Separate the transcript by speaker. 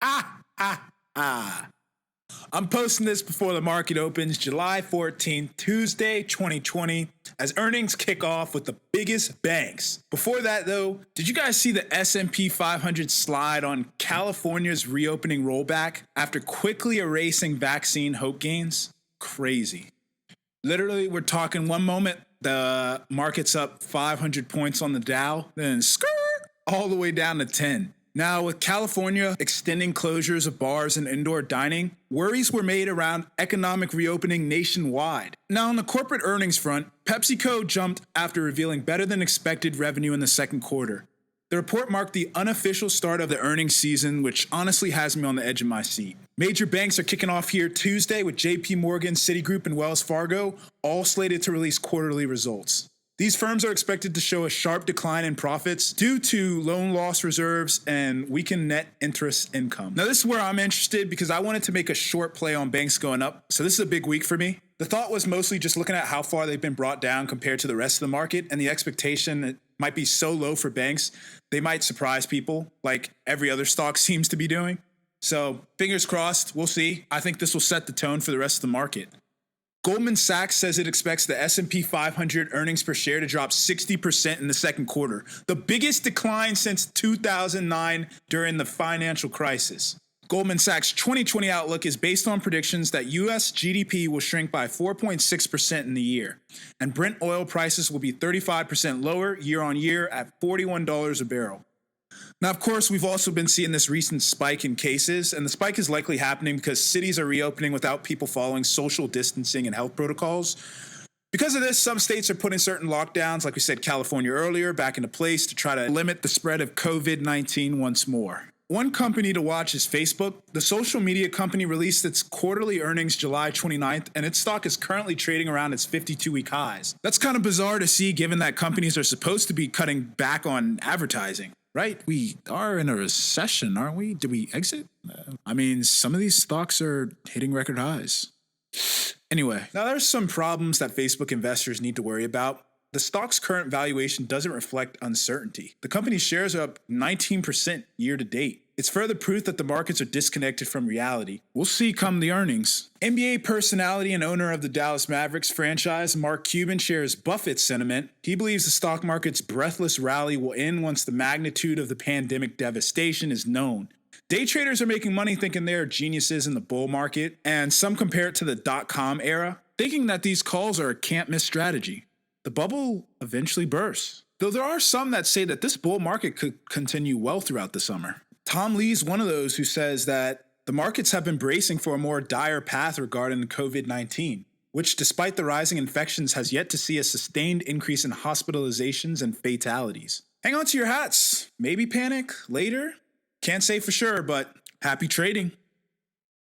Speaker 1: Ah, ah, ah. I'm posting this before the market opens July 14th, Tuesday, 2020, as earnings kick off with the biggest banks. Before that, though, did you guys see the S&P 500 slide on California's reopening rollback after quickly erasing vaccine hope gains? Crazy. Literally, we're talking one moment, the market's up 500 points on the Dow, then skirt all the way down to 10. Now, with California extending closures of bars and indoor dining, worries were made around economic reopening nationwide. Now, on the corporate earnings front, PepsiCo jumped after revealing better than expected revenue in the second quarter. The report marked the unofficial start of the earnings season, which honestly has me on the edge of my seat. Major banks are kicking off here Tuesday with JP Morgan, Citigroup, and Wells Fargo, all slated to release quarterly results. These firms are expected to show a sharp decline in profits due to loan loss reserves and weakened net interest income. Now, this is where I'm interested because I wanted to make a short play on banks going up, so this is a big week for me. The thought was mostly just looking at how far they've been brought down compared to the rest of the market, and the expectation it might be so low for banks, they might surprise people like every other stock seems to be doing. So fingers crossed, we'll see. I think this will set the tone for the rest of the market. Goldman Sachs says it expects the S&P 500 earnings per share to drop 60% in the second quarter, the biggest decline since 2009 during the financial crisis. Goldman Sachs' 2020 outlook is based on predictions that U.S. GDP will shrink by 4.6% in the year, and Brent oil prices will be 35% lower year on year at $41 a barrel. Now, of course, we've also been seeing this recent spike in cases, and the spike is likely happening because cities are reopening without people following social distancing and health protocols. Because of this, some states are putting certain lockdowns, like we said, California earlier, back into place to try to limit the spread of COVID-19 once more. One company to watch is Facebook. The social media company released its quarterly earnings July 29th, and its stock is currently trading around its 52-week highs. That's kind of bizarre to see given that companies are supposed to be cutting back on advertising. Right, we are in a recession, aren't we? Did we exit? I mean, some of these stocks are hitting record highs. Anyway, now there's some problems that Facebook investors need to worry about. The stock's current valuation doesn't reflect uncertainty. The company's shares are up 19% year to date. It's further proof that the markets are disconnected from reality. We'll see come the earnings. NBA personality and owner of the Dallas Mavericks franchise, Mark Cuban, shares Buffett's sentiment. He believes the stock market's breathless rally will end once the magnitude of the pandemic devastation is known. Day traders are making money thinking they are geniuses in the bull market, and some compare it to the dot-com era, thinking that these calls are a can't-miss strategy. The bubble eventually bursts, though there are some that say that this bull market could continue well throughout the summer. Tom Lee's one of those who says that the markets have been bracing for a more dire path regarding COVID-19, which despite the rising infections has yet to see a sustained increase in hospitalizations and fatalities. Hang on to your hats. Maybe panic later. Can't say for sure, but happy trading.